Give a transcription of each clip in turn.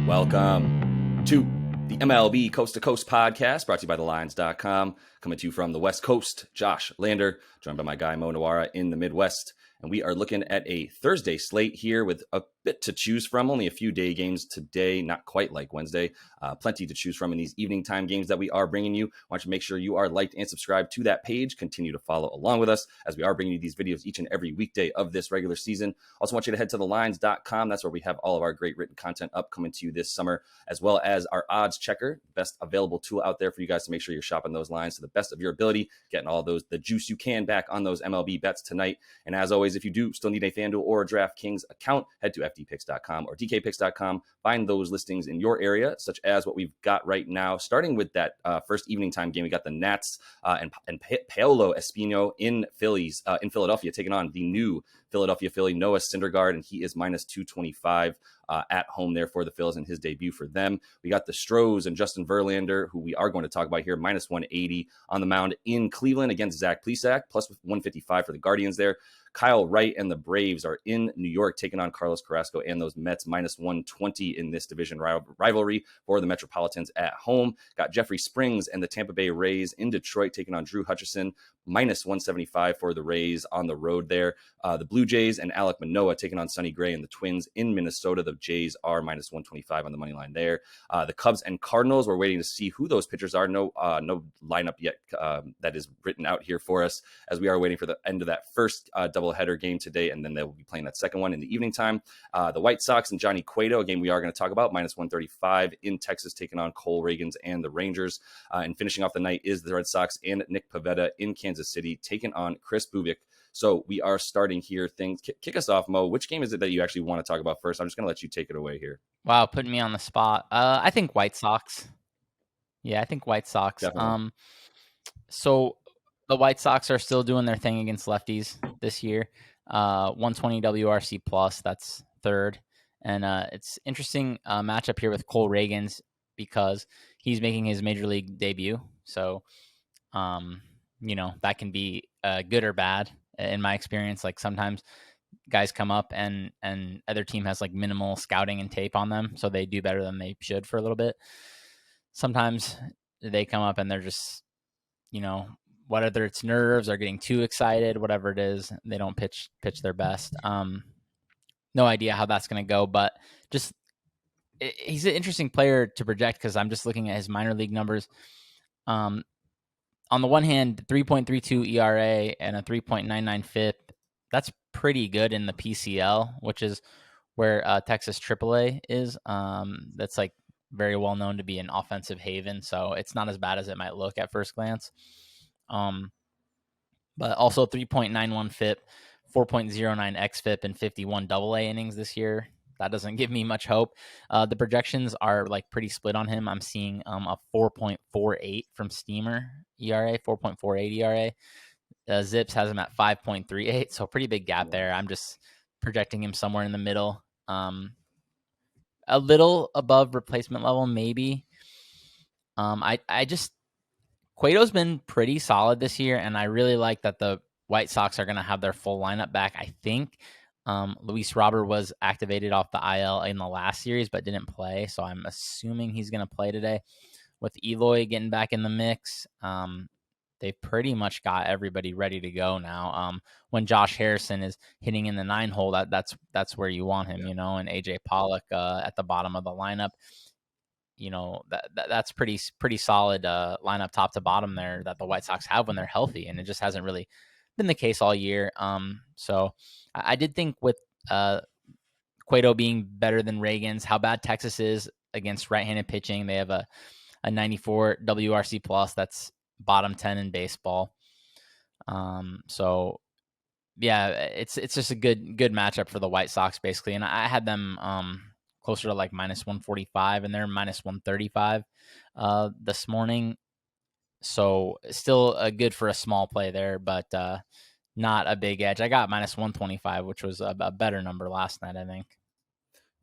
Welcome to the MLB Coast to Coast podcast, brought to you by thelines.com. Coming to you from the West Coast, Josh Lander, joined by my guy Mo Nawara in the Midwest. And we are looking at a Thursday slate here with a bit to choose from. Only a few day games today, not quite like Wednesday. Plenty to choose from in these evening time games that we are bringing you. I want you to make sure you are liked and subscribed to that page. Continue to follow along with us as we are bringing you these videos each and every weekday of this regular season. Also want you to head to thelines.com. That's where we have all of our great written content up coming to you this summer, as well as our odds checker, best available tool out there for you guys to make sure you're shopping those lines to the best of your ability, getting all those, the juice you can back on those MLB bets tonight. And as always, if you do still need a FanDuel or a DraftKings account, head to ftpicks.com or dkpicks.com. Find those listings in your area, such as what we've got right now. Starting with that first evening time game, we got the Nats and Paolo Espino in Philadelphia, taking on the new Philadelphia Philly, Noah Syndergaard, and he is minus 225 at home there for the Phils in his debut for them. We got the Stros and Justin Verlander, who we are going to talk about here, minus 180 on the mound in Cleveland against Zach Plesac, plus 155 for the Guardians there. Kyle Wright and the Braves are in New York taking on Carlos Carrasco and those Mets, minus 120 in this division rivalry for the Metropolitans at home. Got Jeffrey Springs and the Tampa Bay Rays in Detroit taking on Drew Hutchison, minus 175 for the Rays on the road there. The Blue Jays and Alek Manoah taking on Sonny Gray and the Twins in Minnesota. The Jays are minus 125 on the money line there. The Cubs and Cardinals, we're waiting to see who those pitchers are. No lineup yet that is written out here for us, as we are waiting for the end of that first doubleheader game today, and then they will be playing that second one in the evening time. The White Sox and Johnny Cueto, a game we are going to talk about, minus 135 in Texas, taking on Cole Reagans and the Rangers. And finishing off the night is the Red Sox and Nick Pivetta in Kansas City, taking on Chris Bubik. So we are starting here. Things kick us off, Mo. Which game is it that you actually want to talk about first? I'm just going to let you take it away here. Wow, putting me on the spot. I think White Sox. Yeah, I think White Sox. Definitely. So the White Sox are still doing their thing against lefties this year. 120 WRC plus, that's third. And it's interesting matchup here with Cole Reagans because he's making his major league debut. So, that can be good or bad in my experience. Like sometimes guys come up and other team has like minimal scouting and tape on them, so they do better than they should for a little bit. Sometimes they come up and they're just, whether it's nerves or getting too excited, whatever it is, they don't pitch their best. No idea how that's going to go, but just he's an interesting player to project because I'm just looking at his minor league numbers. On the one hand, 3.32 ERA and a 3.99 FIP, that's pretty good in the PCL, which is where Texas AAA is. That's like very well known to be an offensive haven, so it's not as bad as it might look at first glance. But also 3.91 FIP, 4.09 xFIP, and 51 AA innings this year. That doesn't give me much hope. The projections are like pretty split on him. I'm seeing a 4.48 from Steamer ERA, 4.48 ERA. Zips has him at 5.38, so pretty big gap there. I'm just projecting him somewhere in the middle. A little above replacement level, maybe. Cueto's been pretty solid this year, and I really like that the White Sox are going to have their full lineup back. I think Luis Robert was activated off the IL in the last series, but didn't play, so I'm assuming he's going to play today. With Eloy getting back in the mix, they've pretty much got everybody ready to go now. When Josh Harrison is hitting in the 9-hole, that's where you want him, and AJ Pollock at the bottom of the lineup. That's pretty solid lineup top to bottom there that the White Sox have when they're healthy, and it just hasn't really been the case all year. So I did think with Cueto being better than Reagans, how bad Texas is against right-handed pitching. They have a 94 WRC plus. That's bottom 10 in baseball. So yeah, it's just a good matchup for the White Sox basically. And I had them closer to like minus 145, and they're minus 135 this morning. So still good for a small play there, but not a big edge. I got minus 125, which was a better number last night, I think.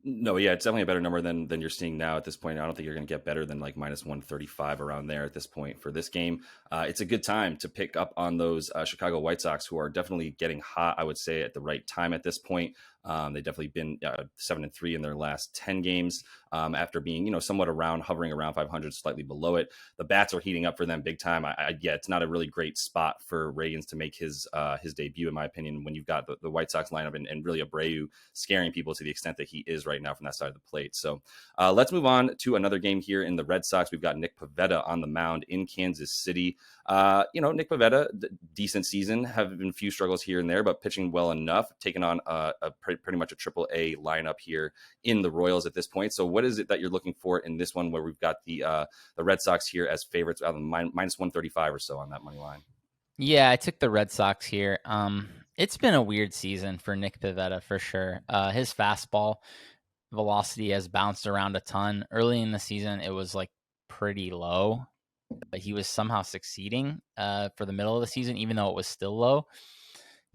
No, yeah, it's definitely a better number than you're seeing now at this point. I don't think you're going to get better than like minus 135 around there at this point for this game. It's a good time to pick up on those Chicago White Sox, who are definitely getting hot, I would say, at the right time at this point. They've definitely been 7-3 in their last 10 games after being, somewhat hovering around 500, slightly below it. The bats are heating up for them big time. Yeah, it's not a really great spot for Reagans to make his debut, in my opinion, when you've got the White Sox lineup and really Abreu scaring people to the extent that he is right now from that side of the plate. So let's move on to another game here in the Red Sox. We've got Nick Pivetta on the mound in Kansas City. Nick Pivetta, decent season, have been a few struggles here and there, but pitching well enough, taking on pretty much a triple A lineup here in the Royals at this point. So what is it that you're looking for in this one where we've got the Red Sox here as favorites out of minus 135 or so on that money line? Yeah, I took the Red Sox here. It's been a weird season for Nick Pivetta for sure. His fastball velocity has bounced around a ton. Early in the season, it was like pretty low, but he was somehow succeeding for the middle of the season, even though it was still low.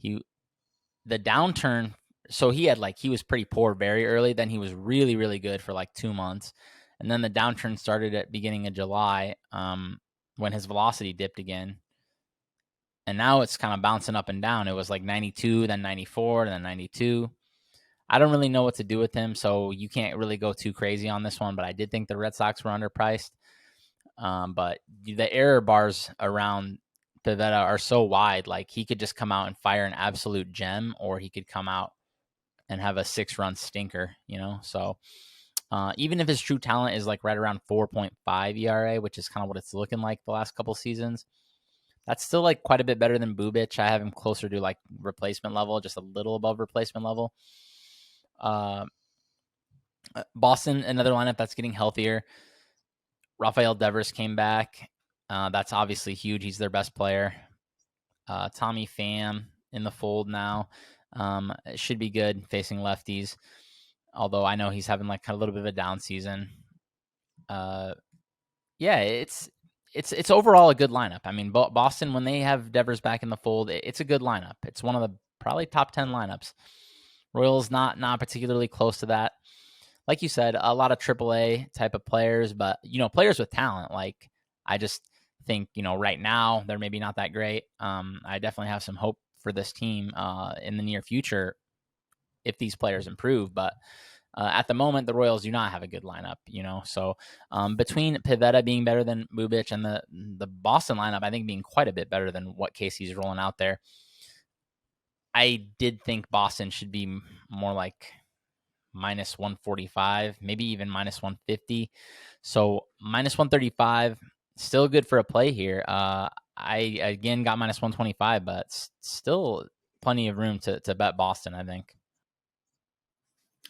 The downturn, so he was pretty poor very early. Then he was really, really good for like 2 months. And then the downturn started at beginning of July when his velocity dipped again. And now it's kind of bouncing up and down. It was like 92, then 94, then 92. I don't really know what to do with him, so you can't really go too crazy on this one. But I did think the Red Sox were underpriced. But the error bars around Pivetta are so wide. Like he could just come out and fire an absolute gem, or he could come out and have a 6-run stinker, So even if his true talent is like right around 4.5 ERA, which is kind of what it's looking like the last couple seasons, that's still like quite a bit better than Bubic. I have him closer to like replacement level, just a little above replacement level. Boston, another lineup that's getting healthier. Rafael Devers came back. That's obviously huge. He's their best player. Tommy Pham in the fold now. It should be good facing lefties. Although I know he's having like a little bit of a down season. It's overall a good lineup. I mean, Boston, when they have Devers back in the fold, it's a good lineup. It's one of the probably top 10 lineups. Royals not particularly close to that. Like you said, a lot of AAA type of players, but players with talent. Like I just think right now they're maybe not that great. I definitely have some hope for this team in the near future if these players improve, but. At the moment, the Royals do not have a good lineup, So between Pivetta being better than Bubic and the Boston lineup, I think being quite a bit better than what Casey's rolling out there, I did think Boston should be more like minus 145, maybe even minus 150. So minus 135, still good for a play here. I again got minus 125, but still plenty of room to bet Boston, I think.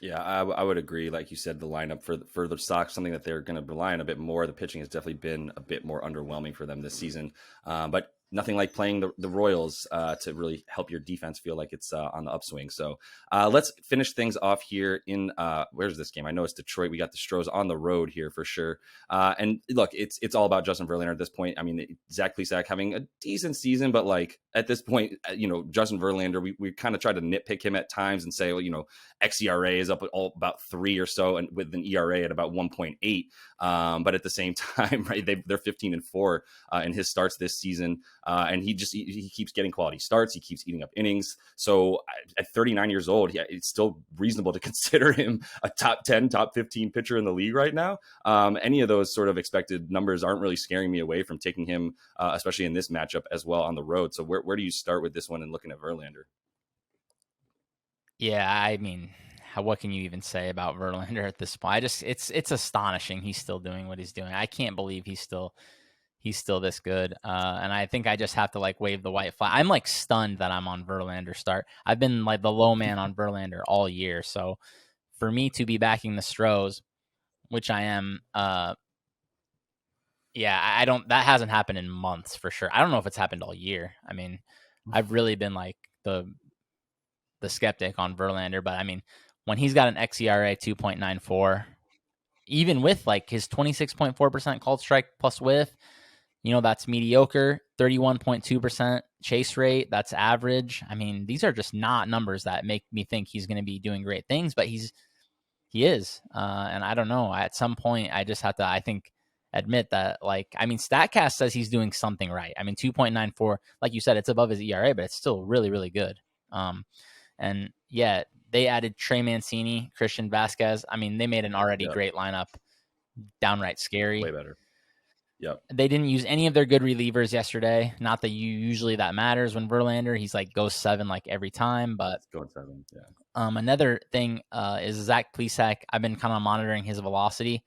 Yeah, I would agree. Like you said, the lineup for the Sox, something that they're going to rely on a bit more. The pitching has definitely been a bit more underwhelming for them this season. But nothing like playing the Royals to really help your defense feel like it's on the upswing. So let's finish things off here in where's this game? I know it's Detroit. We got the Stros on the road here for sure. And look, it's all about Justin Verlander at this point. I mean, Zach Plesac having a decent season, but like at this point, Justin Verlander, we kind of try to nitpick him at times and say, well, xERA is up at about 3 or so, and with an ERA at about 1.8. But at the same time, right, they're 15-4 in his starts this season. And he keeps getting quality starts. He keeps eating up innings. So at 39 years old, it's still reasonable to consider him a top 10, top 15 pitcher in the league right now. Any of those sort of expected numbers aren't really scaring me away from taking him, especially in this matchup as well on the road. So where do you start with this one and looking at Verlander? Yeah, I mean, what can you even say about Verlander at this point? It's astonishing he's still doing what he's doing. I can't believe he's still this good. And I think I just have to like wave the white flag. I'm like stunned that I'm on Verlander start. I've been like the low man on Verlander all year. So for me to be backing the Stros, which I am, that hasn't happened in months for sure. I don't know if it's happened all year. I mean, I've really been like the skeptic on Verlander, but I mean, when he's got an xERA 2.94, even with like his 26.4% called strike plus whiff, that's mediocre. 31.2% chase rate, that's average. I mean, these are just not numbers that make me think he's going to be doing great things, but he is. And I don't know. At some point, I just have to, I think, admit that, StatCast says he's doing something right. I mean, 2.94, like you said, it's above his ERA, but it's still really, really good. And yeah, They added Trey Mancini, Christian Vasquez. I mean, they made an already great lineup downright scary. Way better. Yep. They didn't use any of their good relievers yesterday. Not that usually that matters when Verlander, he's like goes 7 like every time. But going 7, yeah. Another thing is Zach Plesac. I've been kind of monitoring his velocity.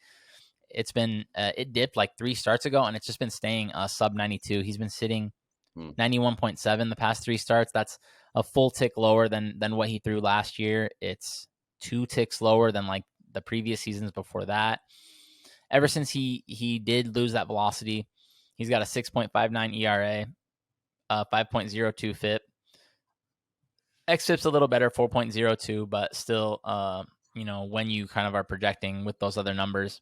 It's been it dipped like 3 starts ago, and it's just been staying sub 92. He's been sitting 91.7 the past 3 starts. That's a full tick lower than what he threw last year. It's 2 ticks lower than like the previous seasons before that. Ever since he did lose that velocity, he's got a 6.59 ERA, 5.02 FIP. xFIP's a little better, 4.02, but still, when you kind of are projecting with those other numbers,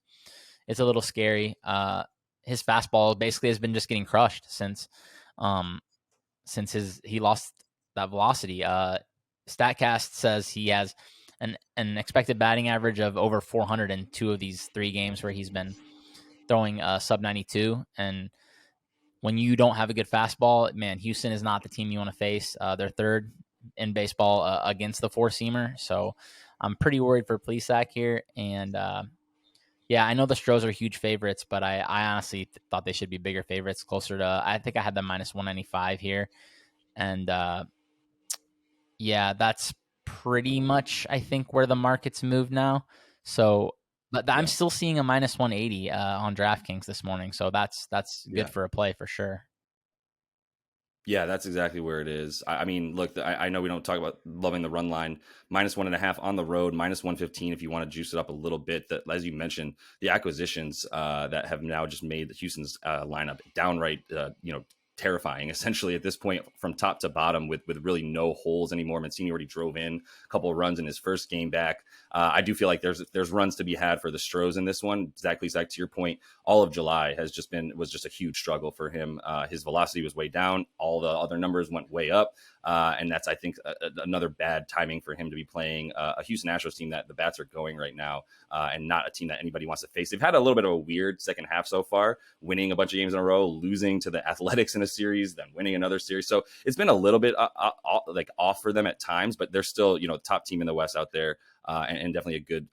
it's a little scary. His fastball basically has been just getting crushed since he lost that velocity. StatCast says he has an expected batting average of over 400 in 2 of these 3 games where he's been throwing sub 92. And when you don't have a good fastball, man, Houston is not the team you want to face. They're 3rd in baseball against the 4-seamer. So I'm pretty worried for Plesac here. And yeah, I know the Stros are huge favorites, but I honestly thought they should be bigger favorites, closer to, I think I had them minus 195 here. And yeah, that's pretty much, I think, where the market's moved now. So, but I'm still seeing a minus 180 on DraftKings this morning. So that's good for a play for sure. Yeah, that's exactly where it is. I mean, look, I know we don't talk about loving the run line. Minus 1.5 on the road, minus 115 if you want to juice it up a little bit. That, as you mentioned, the acquisitions that have now just made the Houston's lineup downright, terrifying, essentially, at this point, from top to bottom, with really no holes anymore. Mancini already drove in a couple of runs in his first game back. I do feel like there's runs to be had for the Stros in this one. Exactly, Zach, to your point, all of July was just a huge struggle for him. His velocity was way down. All the other numbers went way up. And that's, I think, another bad timing for him to be playing a Houston Astros team that the bats are going right now, and not a team that anybody wants to face. They've had a little bit of a weird second half so far, winning a bunch of games in a row, losing to the Athletics in a series, then winning another series. So it's been a little bit off for them at times, but they're still, top team in the West out there. And definitely a good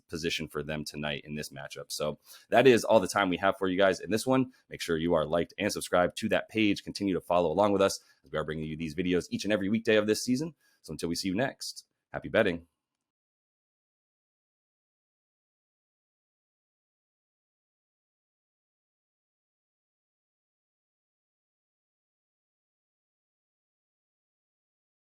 position for them tonight in this matchup. So that is all the time we have for you guys in this one. Make sure you are liked and subscribed to that page. Continue to follow along with us as we are bringing you these videos each and every weekday of this season. So until we see you next, happy betting.